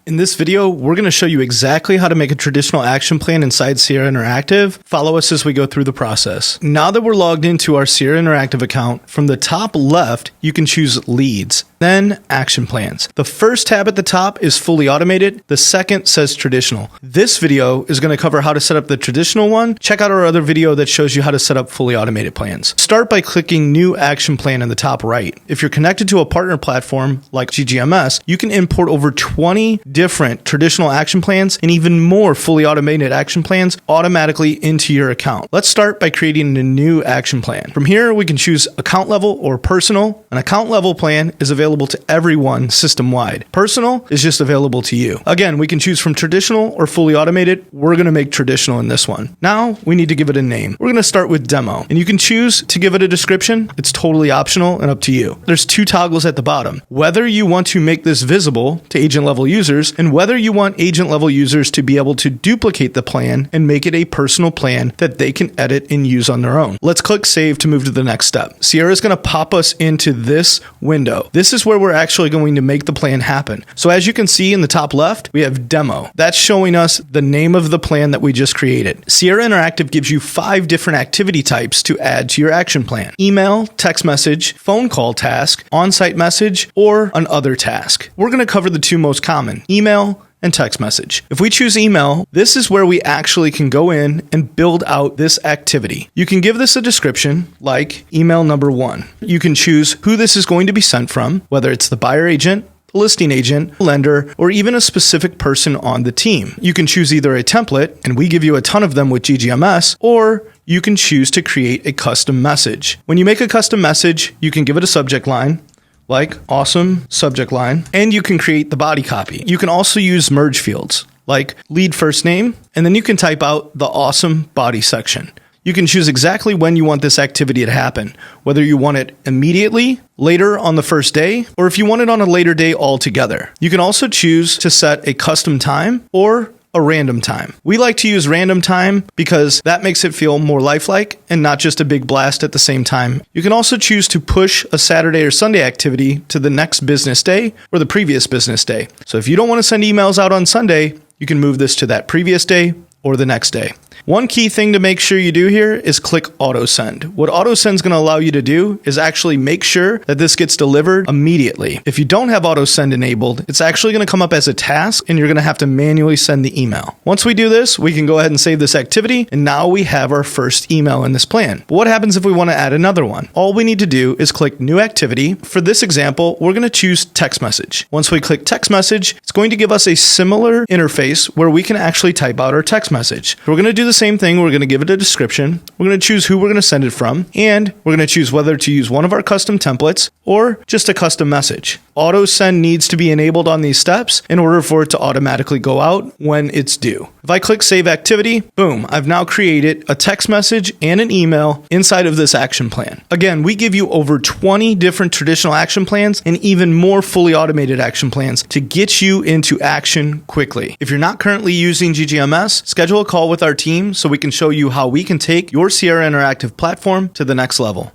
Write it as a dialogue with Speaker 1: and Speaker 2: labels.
Speaker 1: In this video, we're going to show you exactly how to make a traditional action plan inside Sierra Interactive. Follow us as we go through the process. Now that we're logged into our Sierra Interactive account, from the top left, you can choose Leads, then Action Plans. The first tab at the top is fully automated. The second says Traditional. This video is going to cover how to set up the traditional one. Check out our other video that shows you how to set up fully automated plans. Start by clicking New Action Plan in the top right. If you're connected to a partner platform like GGMS, you can import over 20 different traditional action plans and even more fully automated action plans automatically into your account. Let's start by creating a new action plan. From here, we can choose account level or personal. An account level plan is available to everyone system-wide. Personal is just available to you. Again, we can choose from traditional or fully automated. We're going to make traditional in this one. Now we need to give it a name. We're going to start with demo, and you can choose to give it a description. It's totally optional and up to you. There's two toggles at the bottom. Whether you want to make this visible to agent level users and whether you want agent level users to be able to duplicate the plan and make it a personal plan that they can edit and use on their own. Let's click save to move to the next step. Sierra is going to pop us into this window. This is where we're actually going to make the plan happen. So as you can see in the top left, we have demo. That's showing us the name of the plan that we just created. Sierra Interactive gives you 5 different activity types to add to your action plan: email, text message, phone call task, on-site message, or an other task. We're going to cover the two most common: email and text message. If we choose email, this is where we actually can go in and build out this activity. You can give this a description like email number 1. You can choose who this is going to be sent from, whether it's the buyer agent, the listing agent, lender, or even a specific person on the team. You can choose either a template, and we give you a ton of them with GGMS, or you can choose to create a custom message. When you make a custom message, you can give it a subject line, like awesome subject line, and you can create the body copy. You can also use merge fields like lead first name, and then you can type out the awesome body section. You can choose exactly when you want this activity to happen, whether you want it immediately, later on the first day, or if you want it on a later day altogether. You can also choose to set a custom time or a random time. We like to use random time because that makes it feel more lifelike and not just a big blast at the same time. You can also choose to push a Saturday or Sunday activity to the next business day or the previous business day. So if you don't want to send emails out on Sunday, you can move this to that previous day or the next day. One key thing to make sure you do here is click auto send. What auto send is going to allow you to do is actually make sure that this gets delivered immediately. If you don't have auto send enabled, it's actually going to come up as a task and you're going to have to manually send the email. Once we do this, we can go ahead and save this activity, and now we have our first email in this plan. But what happens if we want to add another one? All we need to do is click new activity. For this example, we're going to choose text message. Once we click text message, it's going to give us a similar interface where we can actually type out our text message. We're going to do the same thing. We're going to give it a description. We're going to choose who we're going to send it from, and we're going to choose whether to use one of our custom templates or just a custom message. Auto send needs to be enabled on these steps in order for it to automatically go out when it's due. If I click save activity, boom, I've now created a text message and an email inside of this action plan. Again, we give you over 20 different traditional action plans and even more fully automated action plans to get you into action quickly. If you're not currently using GGMS, schedule a call with our team so we can show you how we can take your Sierra Interactive platform to the next level.